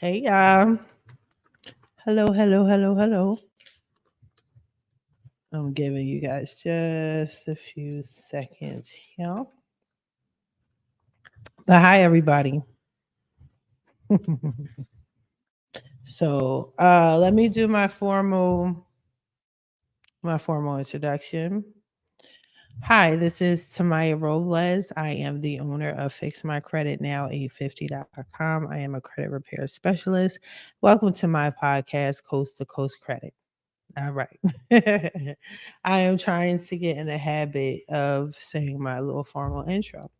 Hey, y'all. Hello, hello, hello, hello. I'm giving you guys just a few seconds here. But hi, everybody. So let me do my formal introduction. Hi, this is Tamiya Robles. I am the owner of Fix My Credit Now 850.com. I am a credit repair specialist. Welcome to my podcast, Coast to Coast Credit. All right. I am trying to get in the habit of saying my little formal intro.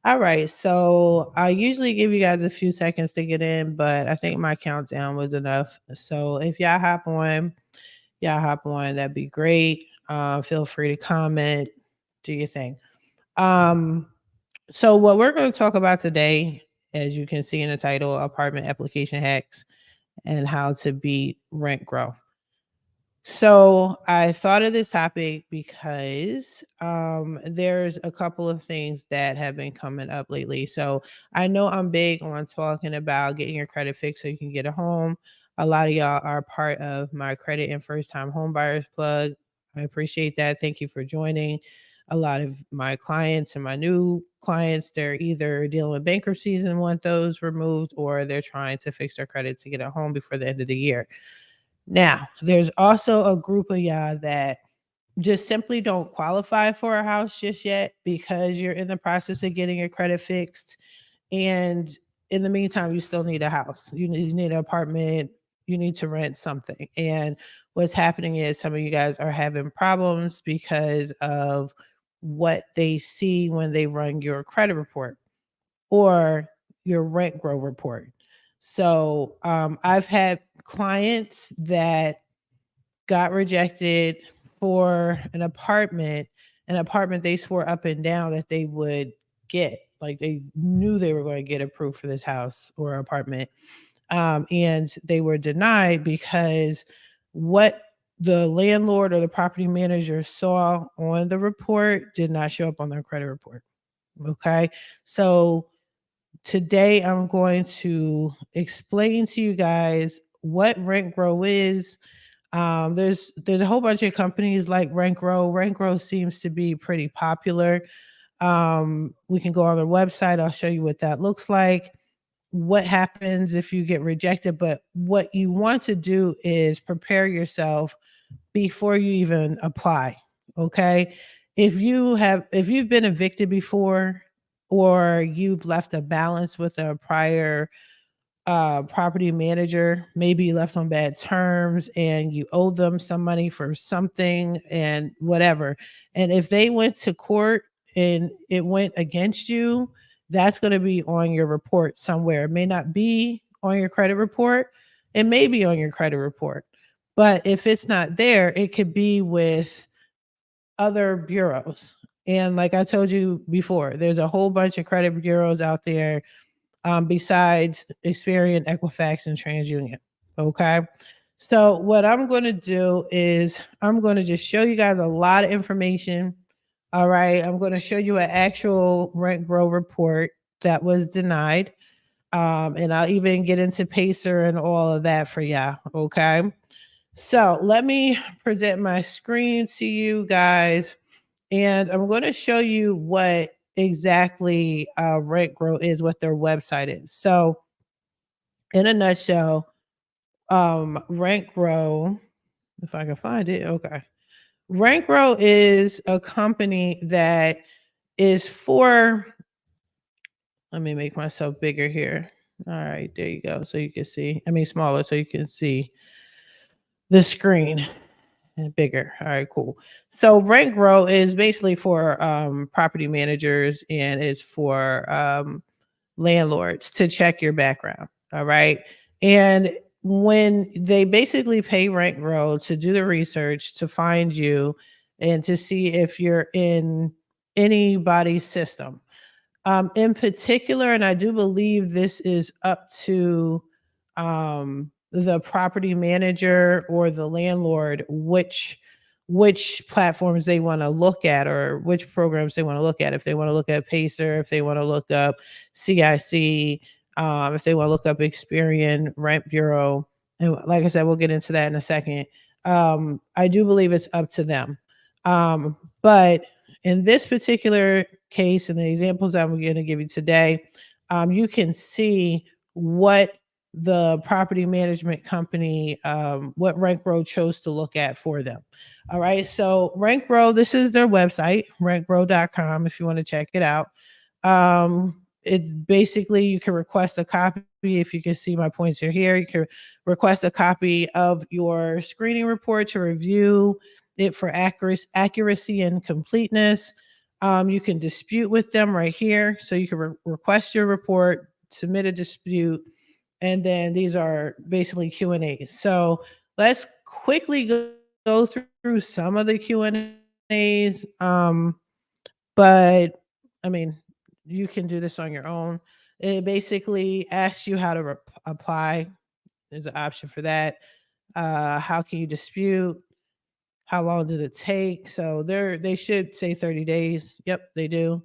All right. So I usually give you guys a few seconds to get in, but I think my countdown was enough. So if y'all hop on, that'd be great. Feel free to comment, do your thing. Um, so what we're going to talk about today, as you can see in the title, apartment application hacks and how to beat rent growth. So I thought of this topic because there's a couple of things that have been coming up lately. So I know I'm big on talking about getting your credit fixed so you can get a home. A lot of y'all are part of my credit and first time home buyers plug. I appreciate that. Thank you for joining. A lot of my clients and my new clients, they're either dealing with bankruptcies and want those removed, or they're trying to fix their credit to get a home before the end of the year. Now, there's also a group of y'all that just simply don't qualify for a house just yet because you're in the process of getting your credit fixed. And in the meantime, you still need a house. You need an apartment. You need to rent something. And what's happening is some of you guys are having problems because of what they see when they run your credit report or your rent grow report. So I've had clients that got rejected for an apartment they swore up and down that they would get. Like they knew they were going to get approved for this house or apartment. And they were denied because what the landlord or the property manager saw on the report did not show up on their credit report. Okay. So today I'm going to explain to you guys what RentGrow is. There's a whole bunch of companies like RentGrow. RentGrow seems to be pretty popular. We can go on their website. I'll show you what that looks like. What happens if you get rejected? But what you want to do is prepare yourself before you even apply. Okay. If you've been evicted before or you've left a balance with a prior property manager, maybe you left on bad terms and you owe them some money for something and whatever. And if they went to court and it went against you, that's going to be on your report somewhere. It may not be on your credit report, it may be on your credit report. But if it's not there, it could be with other bureaus. And like I told you before, there's a whole bunch of credit bureaus out there besides Experian, Equifax, and TransUnion. Okay. So what I'm going to do is I'm going to just show you guys a lot of information. All right. I'm going to show you an actual rent grow report that was denied. And I'll even get into Pacer and all of that for y'all. Okay. So let me present my screen to you guys, and I'm going to show you what exactly RentGrow is, what their website is. So, in a nutshell, RentGrow, if I can find it, okay. RentGrow is a company that is for. Let me make myself bigger here. All right, there you go. So you can see. I mean, smaller, so you can see the screen. And bigger. All right, cool. So RentGrow is basically for property managers and it's for landlords to check your background. All right. And when they basically pay RentGrow to do the research to find you and to see if you're in anybody's system. In particular, and I do believe this is up to the property manager or the landlord, which platforms they want to look at or which programs they want to look at. If they want to look at Pacer, if they want to look up CIC, If they want to look up Experian, Rent Bureau, and like I said, we'll get into that in a second. I do believe it's up to them. But in this particular case, and the examples I'm going to give you today, you can see what the property management company, what RentGrow chose to look at for them. All right. So RentGrow, this is their website, rentgrow.com, if you want to check it out. It's basically, you can request a copy. If you can see my pointer here, you can request a copy of your screening report to review it for accuracy and completeness. You can dispute with them right here. So you can request your report, submit a dispute, and then these are basically Q&As. So let's quickly go through some of the Q&As. But I mean, you can do this on your own. It basically asks you how to apply. There's an option for that. How can you dispute? How long does it take? So they should say 30 days. Yep, they do.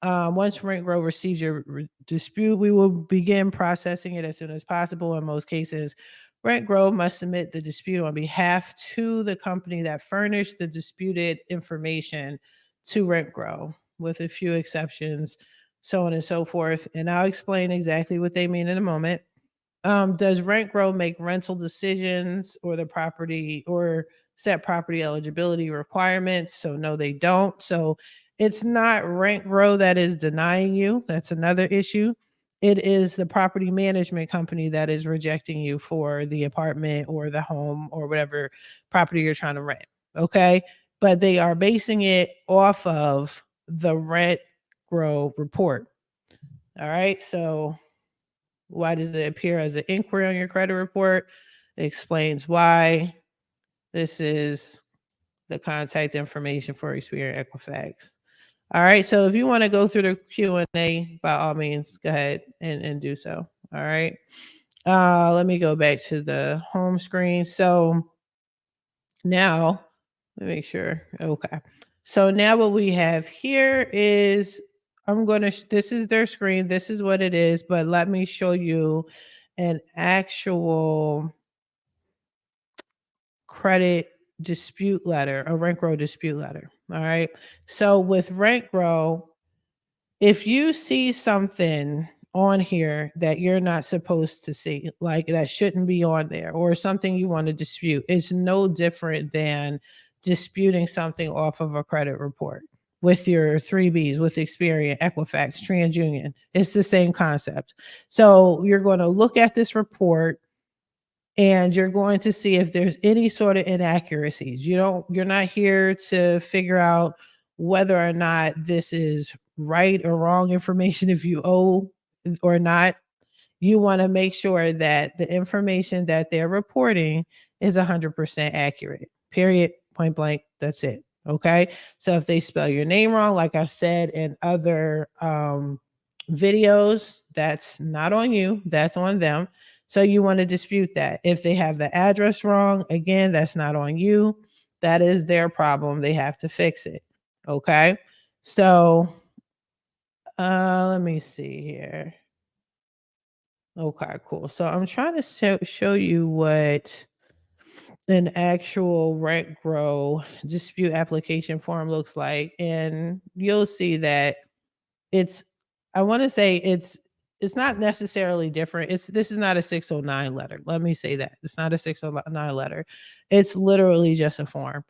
Once RentGrow receives your dispute, we will begin processing it as soon as possible. In most cases, RentGrow must submit the dispute on behalf to the company that furnished the disputed information to RentGrow, with a few exceptions, so on and so forth. And I'll explain exactly what they mean in a moment. Does RentGrow make rental decisions or the property or set property eligibility requirements? So no, they don't. So it's not RentGrow that is denying you. That's another issue. It is the property management company that is rejecting you for the apartment or the home or whatever property you're trying to rent. Okay. But they are basing it off of the RentGrow report. All right. So why does it appear as an inquiry on your credit report? It explains why. This is the contact information for Experian Equifax. All right. So if you want to go through the Q&A, by all means, go ahead and do so. All right. Let me go back to the home screen. So now, let me make sure. Okay. So now what we have here is, this is their screen. This is what it is, but let me show you an actual credit dispute letter, a RentGrow dispute letter. All right. So with RentGrow, if you see something on here that you're not supposed to see, like that shouldn't be on there, or something you want to dispute, it's no different than disputing something off of a credit report with your 3Bs, with Experian, Equifax, TransUnion. It's the same concept. So you're going to look at this report and you're going to see if there's any sort of inaccuracies. You're not here to figure out whether or not this is right or wrong information, if you owe or not. You want to make sure that the information that they're reporting is 100% accurate. Period. Point blank. That's it. Okay. So if they spell your name wrong, like I said in other videos, that's not on you, that's on them. So you want to dispute that. If they have the address wrong, again, that's not on you. That is their problem. They have to fix it. Okay. So let me see here. Okay, cool. So I'm trying to show you what an actual RentGrow dispute application form looks like, and you'll see that it's, I want to say it's not necessarily different. This is not a 609 letter. Let me say that. It's not a 609 letter. It's literally just a form.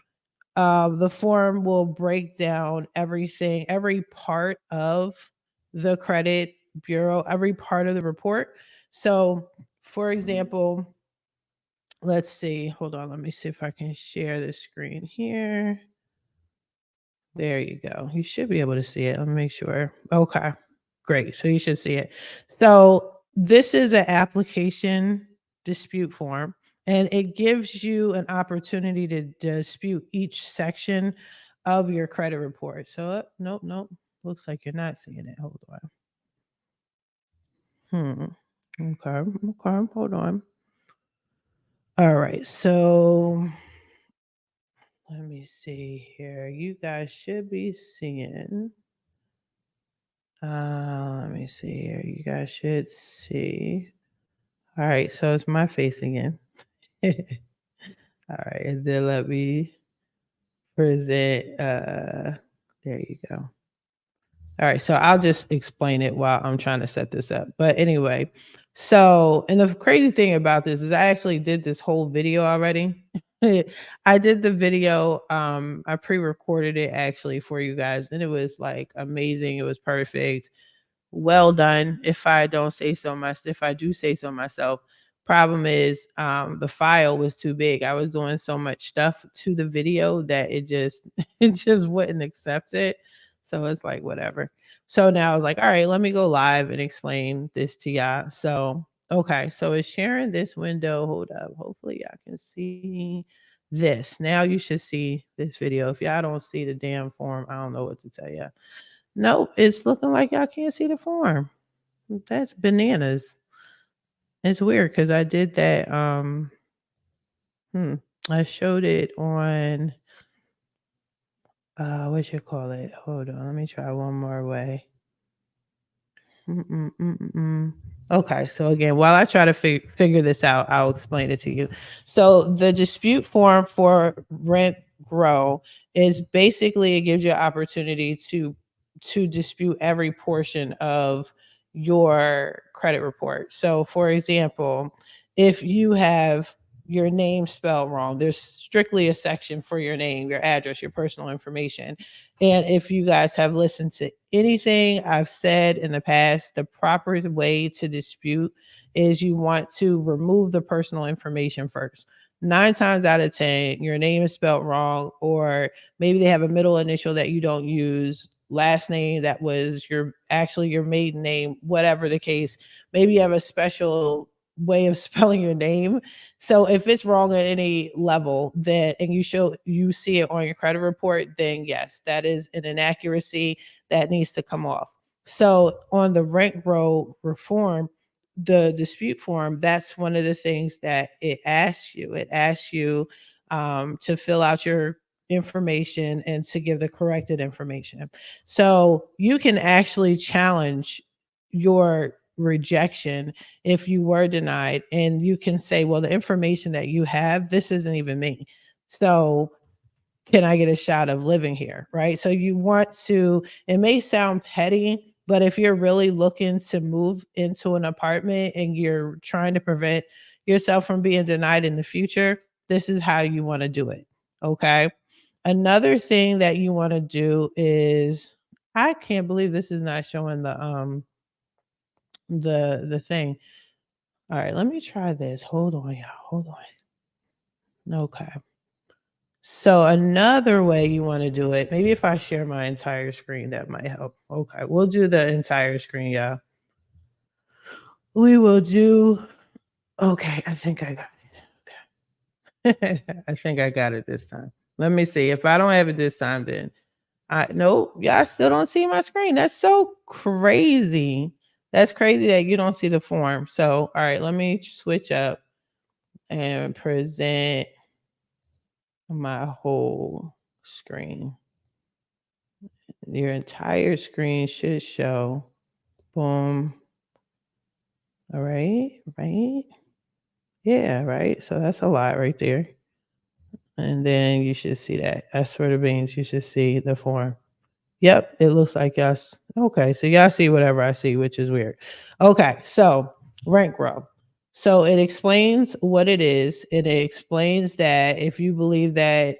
The form will break down everything, every part of the credit bureau, every part of the report. So, for example, let's see. Hold on. Let me see if I can share the screen here. There you go. You should be able to see it. Let me make sure. Okay. Great. So you should see it. So this is an application dispute form, and it gives you an opportunity to dispute each section of your credit report. So nope, nope. Looks like you're not seeing it. Hold on. Okay. Okay. Hold on. All right. So let me see here. You guys should be seeing. Let me see here. You guys should see. All right, so it's my face again. All right, and then let me present. There you go. All right, so I'll just explain it while I'm trying to set this up. But anyway, so and the crazy thing about this is I actually did this whole video already. I did the video, I pre-recorded it actually for you guys, and it was like amazing. It was perfect. Well done, if I do say so myself. Problem is, the file was too big. I was doing so much stuff to the video that it just it just wouldn't accept it. So it's like whatever. So now I was like, all right, let me go live and explain this to y'all. So okay, so it's sharing this window. Hold up. Hopefully y'all can see this. Now you should see this video. If y'all don't see the damn form, I don't know what to tell you. Nope, it's looking like y'all can't see the form. That's bananas. It's weird because I did that, hmm, I showed it on, what you call it? Hold on, let me try one more way. Mm. Okay, so again, while I try to figure this out, I'll explain it to you. So the dispute form for Rent Grow is basically it gives you an opportunity to dispute every portion of your credit report. So for example, if you have your name spelled wrong, there's strictly a section for your name, your address, your personal information. And if you guys have listened to anything I've said in the past, the proper way to dispute is you want to remove the personal information first. 9 times out of 10, your name is spelled wrong, or maybe they have a middle initial that you don't use, last name that was your maiden name, whatever the case. Maybe you have a special way of spelling your name. So if it's wrong at any level, then and you see it on your credit report, then yes, that is an inaccuracy that needs to come off. So on the rent grow reform, the dispute form, that's one of the things that it asks you. It asks you to fill out your information and to give the corrected information. So you can actually challenge your rejection if you were denied, and you can say, well, the information that you have, this isn't even me. So can I get a shot of living here? Right. So you want to, it may sound petty, but if you're really looking to move into an apartment and you're trying to prevent yourself from being denied in the future, this is how you want to do it. Okay. Another thing that you want to do is, I can't believe this is not showing the thing. All right, let me try this. Hold on, y'all. Hold on. Okay. So another way you want to do it, maybe if I share my entire screen, that might help. Okay, we'll do the entire screen, y'all. We will do, okay, I think I got it. Okay. I think I got it this time. Let me see. If I don't have it this time, then I no, y'all still don't see my screen. That's so crazy. That's crazy that you don't see the form. So, all right, let me switch up and present my whole screen. Your entire screen should show. Boom. All right, right? Yeah, right. So that's a lot right there. And then you should see that. That's for the beans. You should see the form. Yep, it looks like y'all. Okay, so y'all see whatever I see, which is weird. Okay, so rent grow. So it explains what it is. It explains that if you believe that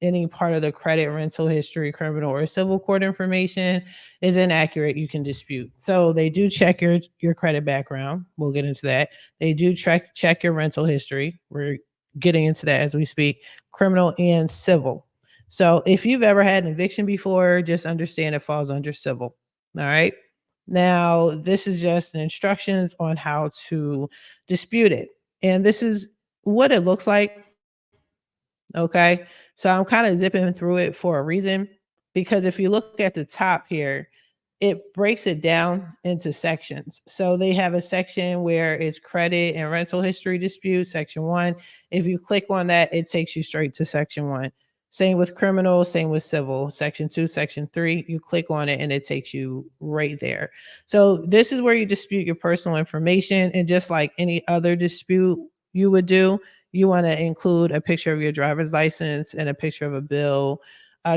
any part of the credit, rental history, criminal, or civil court information is inaccurate, you can dispute. So they do check your credit background. We'll get into that. They do check your rental history. We're getting into that as we speak. Criminal and civil. So if you've ever had an eviction before, just understand it falls under civil. All right. Now, this is just instructions on how to dispute it. And this is what it looks like. Okay. So I'm kind of zipping through it for a reason, because if you look at the top here, it breaks it down into sections. So they have a section where it's credit and rental history dispute, section one. If you click on that, it takes you straight to section one. Same with criminal, same with civil. Section 2, section 3, you click on it and it takes you right there. So this is where you dispute your personal information, and just like any other dispute you would do, you want to include a picture of your driver's license and a picture of a bill,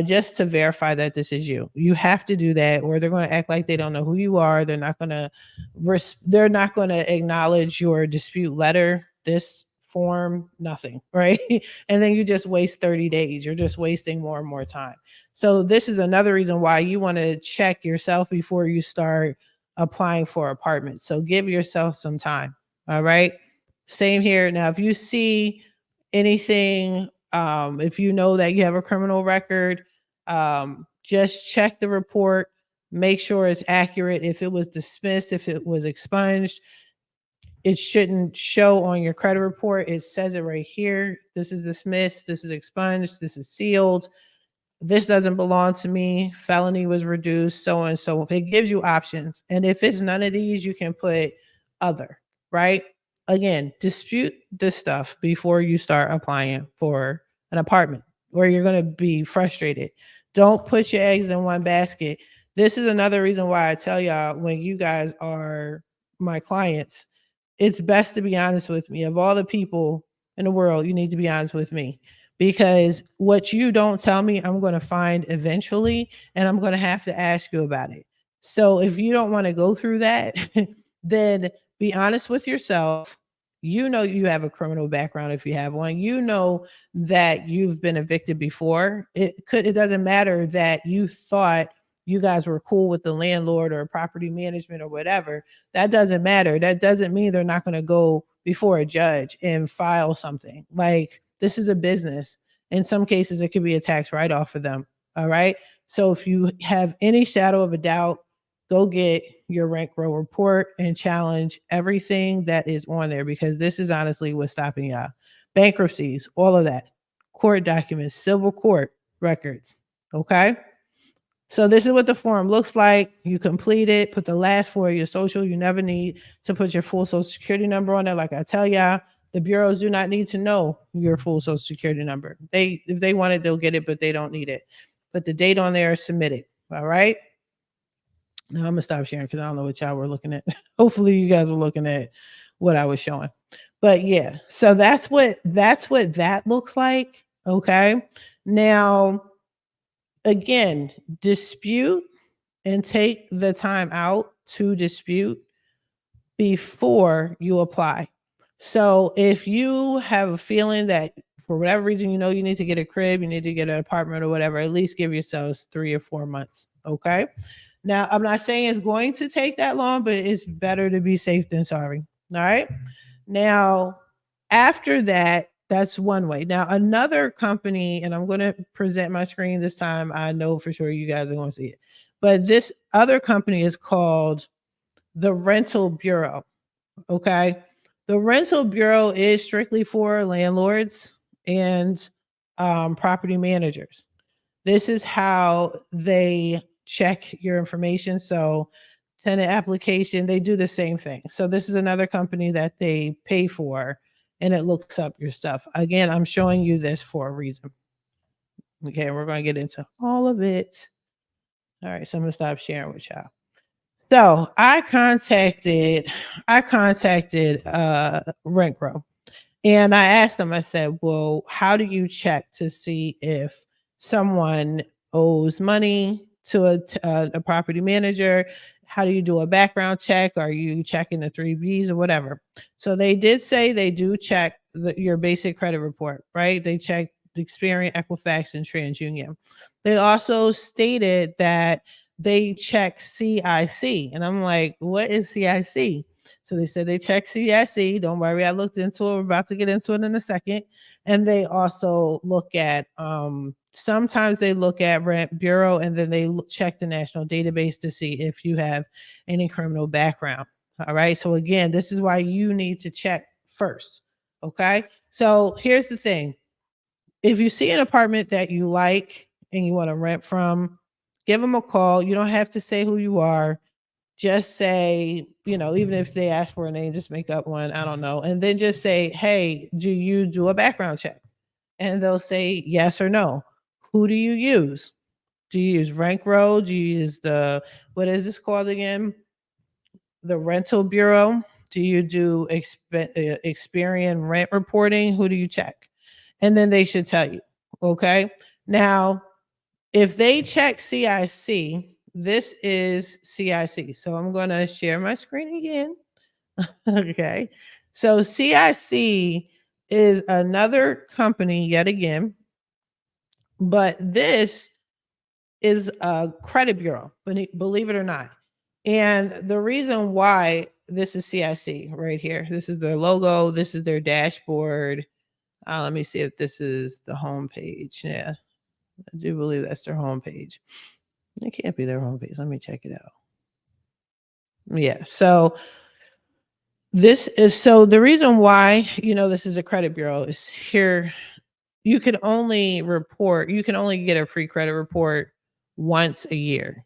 just to verify that this is you. You have to do that, or they're going to act like they don't know who you are. They're not going to acknowledge your dispute letter, this form, nothing, right? And then you just waste 30 days. You're just wasting more and more time. So this is another reason why you want to check yourself before you start applying for apartments. So give yourself some time. All right. Same here. Now, if you see anything, if you know that you have a criminal record, just check the report, make sure it's accurate. If it was dismissed, if it was expunged, it shouldn't show on your credit report. It says it right here. This is dismissed, this is expunged, this is sealed, this doesn't belong to me, felony was reduced, so and so. It gives you options. And if it's none of these, you can put other, right? Again, dispute this stuff before you start applying for an apartment, or you're going to be frustrated. Don't put your eggs in one basket. This is another reason why I tell y'all, when you guys are my clients, it's best to be honest with me. Of all the people in the world, you need to be honest with me, because what you don't tell me, I'm going to find eventually, and I'm going to have to ask you about it. So if you don't want to go through that, then be honest with yourself. You know you have a criminal background if you have one. You know that you've been evicted before. It doesn't matter that you thought you guys were cool with the landlord or property management or whatever. That doesn't matter. That doesn't mean they're not going to go before a judge and file something. Like, this is a business. In some cases, it could be a tax write-off for them. All right. So if you have any shadow of a doubt, go get your RentGrow report and challenge everything that is on there, because this is honestly what's stopping y'all. Bankruptcies, all of that, court documents, civil court records. Okay. So this is what the form looks like. You complete it, put the last four of your social. You never need to put your full social security number on there. Like I tell y'all, the bureaus do not need to know your full social security number. If they want it, they'll get it, but they don't need it. Put the date on there, submit it. All right. Now I'm gonna stop sharing because I don't know what y'all were looking at. Hopefully you guys were looking at what I was showing. But yeah, so that's what that looks like. Okay. Now, again, dispute and take the time out to dispute before you apply. So if you have a feeling that for whatever reason, you know, you need to get a crib, you need to get an apartment or whatever, at least give yourselves 3 or 4 months. Okay. Now, I'm not saying it's going to take that long, but it's better to be safe than sorry. All right. Now, after that, that's one way. Now, another company, and I'm going to present my screen this time. I know for sure you guys are going to see it. But this other company is called the Rental Bureau. Okay. The Rental Bureau is strictly for landlords and property managers. This is how they check your information. So, tenant application, they do the same thing. So, this is another company that they pay for, and it looks up your stuff. Again, I'm showing you this for a reason. Okay, we're going to get into all of it. All right, so I'm going to stop sharing with y'all. So I contacted RentGrow, and I asked them, I said, well, how do you check to see if someone owes money to a property manager? How do you do a background check? Are you checking the 3Bs or whatever? So they did say they do check your basic credit report, right? They check the Experian, Equifax, and TransUnion. They also stated that they check CIC. And I'm like, what is CIC? So they said they check CIC. Don't worry, I looked into it. We're about to get into it in a second. And they also look at, sometimes they look at Rent Bureau, and then they check the national database to see if you have any criminal background. All right. So again, this is why you need to check first. Okay. So here's the thing. If you see an apartment that you like and you want to rent from, give them a call. You don't have to say who you are. Just say, even if they ask for a name, just make up one. I don't know. And then just say, hey, do you do a background check? And they'll say yes or no. Who do you use? Do you use RentGrow? Do you use the, what is this called again? The rental bureau? Do you do Experian rent reporting? Who do you check? And then they should tell you. Okay. Now, if they check CIC, this is CIC. So I'm going to share my screen again. Okay. So CIC is another company yet again, but this is a credit bureau, believe it or not. And the reason why this is CIC right here, this is their logo, this is their dashboard. Let me see if this is the home page. Yeah, I do believe that's their home page. It can't be their home page. Let me check it out. Yeah. So the reason why, this is a credit bureau is here. You can only get a free credit report once a year.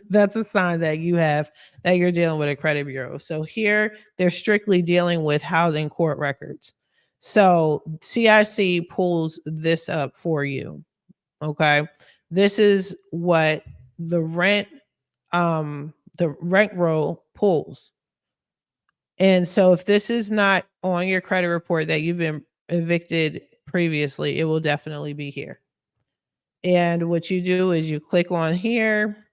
That's a sign that you're dealing with a credit bureau. So here they're strictly dealing with housing court records. So CIC pulls this up for you. Okay. This is what the rent roll pulls. And so if this is not on your credit report that you've been evicted previously, it will definitely be here. And what you do is you click on here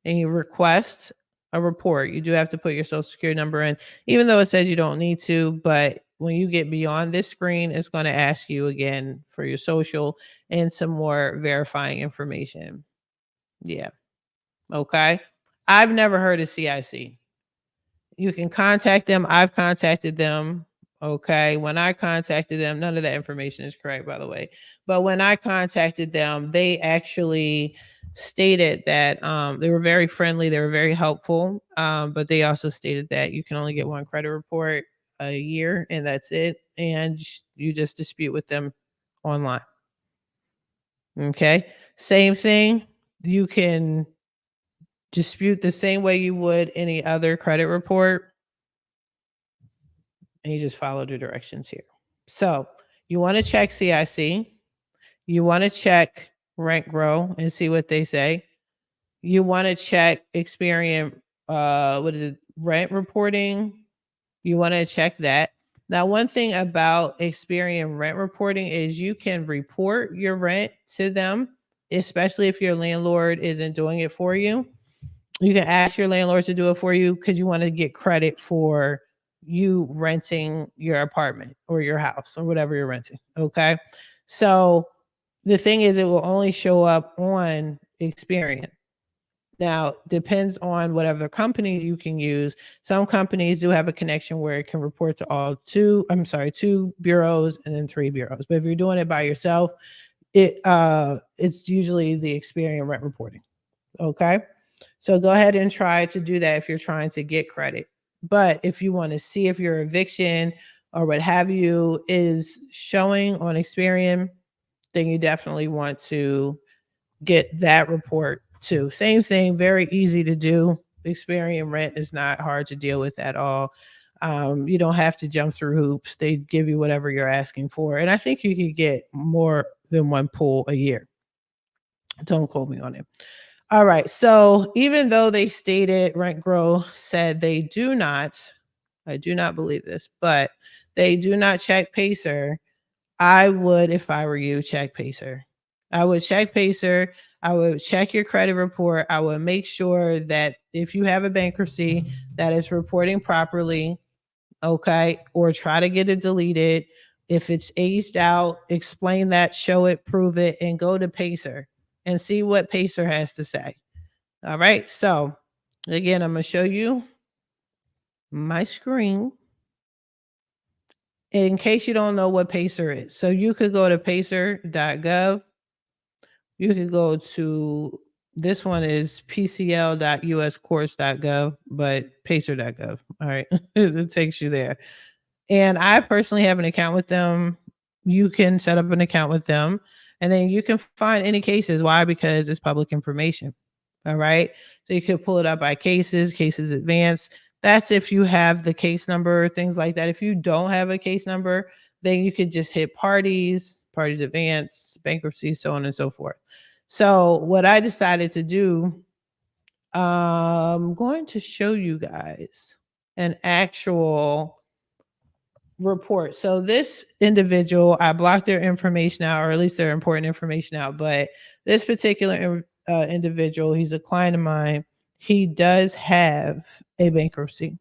and you request a report. You do have to put your social security number in, even though it says you don't need to. But when you get beyond this screen, it's going to ask you again for your social and some more verifying information. Yeah. Okay. I've never heard of CIC. You can contact them. I've contacted them. Okay. When I contacted them, none of that information is correct, by the way. But when I contacted them, they actually stated that they were very friendly. They were very helpful. But they also stated that you can only get one credit report a year and that's it. And you just dispute with them online. Okay. Same thing. You can dispute the same way you would any other credit report. And you just follow the directions here. So you want to check CIC. You want to check RentGrow and see what they say. You want to check Experian, rent reporting. You want to check that. Now, one thing about Experian rent reporting is you can report your rent to them, especially if your landlord isn't doing it for you. You can ask your landlord to do it for you because you want to get credit for you renting your apartment or your house or whatever you're renting. Okay. So the thing is, it will only show up on Experian. Now, depends on whatever company you can use. Some companies do have a connection where it can report to two bureaus and then 3 bureaus. But if you're doing it by yourself, it's usually the Experian rent reporting. Okay. So go ahead and try to do that if you're trying to get credit. But if you want to see if your eviction or what have you is showing on Experian, then you definitely want to get that report too. Same thing, very easy to do. Experian rent is not hard to deal with at all. You don't have to jump through hoops. They give you whatever you're asking for. And I think you could get more than one pull a year. Don't quote me on it. All right. So even though they stated RentGrow said they do not, I do not believe this, but they do not check Pacer. I would, if I were you, check Pacer. I would check Pacer. I would check your credit report. I would make sure that if you have a bankruptcy, that it's reporting properly. Okay. Or try to get it deleted. If it's aged out, explain that, show it, prove it, and go to Pacer and see what Pacer has to say. All right. So again, I'm going to show you my screen in case you don't know what Pacer is. So you could go to pacer.gov. You could go to, this one is pcl.uscourts.gov, but pacer.gov. All right. It takes you there. And I personally have an account with them. You can set up an account with them and then you can find any cases. Why? Because it's public information. All right. So you could pull it up by cases advanced. That's if you have the case number, things like that. If you don't have a case number, then you could just hit parties, parties advance, bankruptcy, so on and so forth. So what I decided to do, I'm going to show you guys an actual report. So this individual, I blocked their information out, or at least their important information out. But this particular individual, he's a client of mine. He does have a bankruptcy.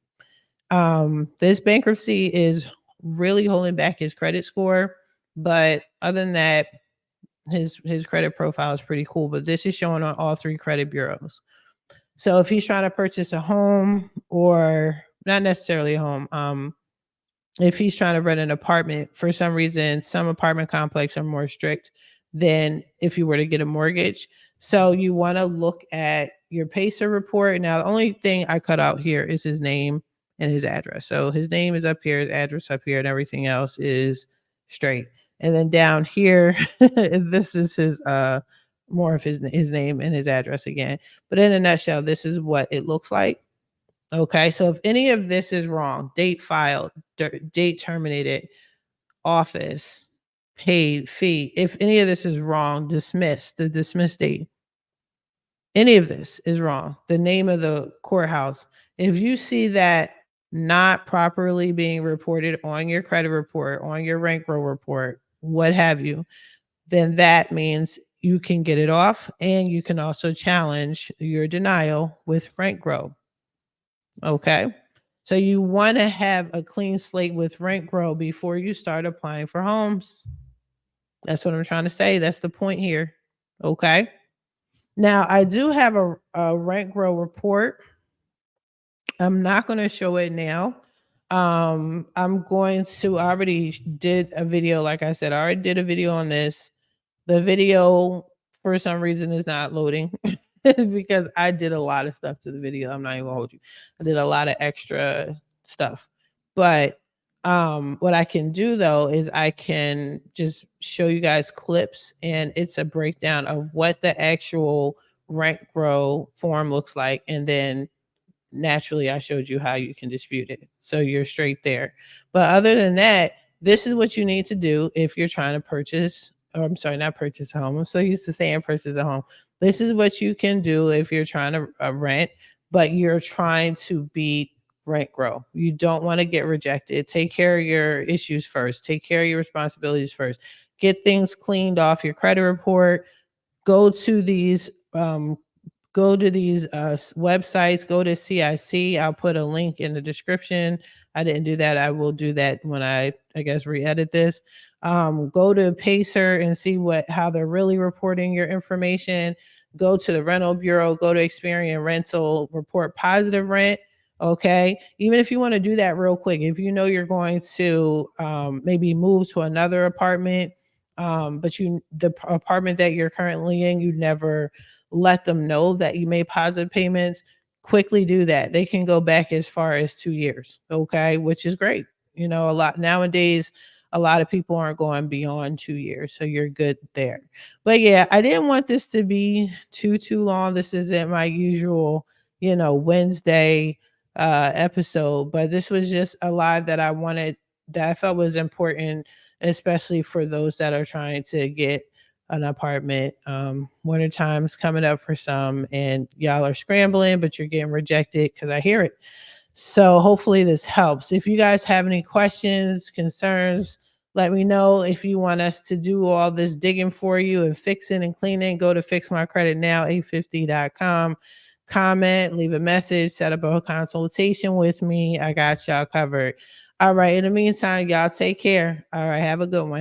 This bankruptcy is really holding back his credit score, but other than that, his credit profile is pretty cool. But this is showing on all three credit bureaus. So if he's trying to purchase a home, or not necessarily a home, if he's trying to rent an apartment, for some reason, some apartment complexes are more strict than if you were to get a mortgage. So you want to look at your PACER report. Now, the only thing I cut out here is his name and his address. So his name is up here, his address up here, and everything else is straight. And then down here, this is his more of his name and his address again. But in a nutshell, this is what it looks like. Okay, so if any of this is wrong, date filed, date terminated, office, paid, fee, if any of this is wrong, dismissed, the dismiss date, any of this is wrong, the name of the courthouse, if you see that not properly being reported on your credit report, on your RentGrow report, what have you, then that means you can get it off, and you can also challenge your denial with RentGrow. Okay. So you want to have a clean slate with RentGrow before you start applying for homes. That's what I'm trying to say. That's the point here. Okay. Now I do have a RentGrow report. I'm not going to show it now. I'm going to, I already did a video. Like I said, I already did a video on this. The video, for some reason, is not loading because I did a lot of stuff to the video. I'm not even gonna hold you. I did a lot of extra stuff. But what I can do though is I can just show you guys clips, and it's a breakdown of what the actual RentGrow form looks like, and then naturally I showed you how you can dispute it. So you're straight there. But other than that, this is what you need to do if you're trying to purchase, or I'm sorry, not purchase a home. I'm so used to saying purchase a home. This is what you can do if you're trying to rent, but you're trying to beat RentGrow. You don't want to get rejected. Take care of your issues first. Take care of your responsibilities first. Get things cleaned off your credit report. Go to these websites, go to CIC. I'll put a link in the description. I didn't do that. I will do that when I guess re-edit this. Go to Pacer and see how they're really reporting your information. Go to the rental bureau, go to Experian Rental, report positive rent. Okay. Even if you want to do that real quick, if you know you're going to maybe move to another apartment, but the apartment that you're currently in, you never let them know that you made positive payments, quickly do that. They can go back as far as 2 years, okay, which is great. You know, a lot nowadays, a lot of people aren't going beyond 2 years, so you're good there. But yeah, I didn't want this to be too long. This isn't my usual, Wednesday episode, but this was just a live that I felt was important, especially for those that are trying to get an apartment. Winter time's coming up for some, and y'all are scrambling, but you're getting rejected, because I hear it. So hopefully this helps. If you guys have any questions, concerns, let me know. If you want us to do all this digging for you and fixing and cleaning, go to fixmycreditnow850.com. Comment, leave a message, set up a consultation with me. I got y'all covered. All right. In the meantime, y'all take care. All right. Have a good one.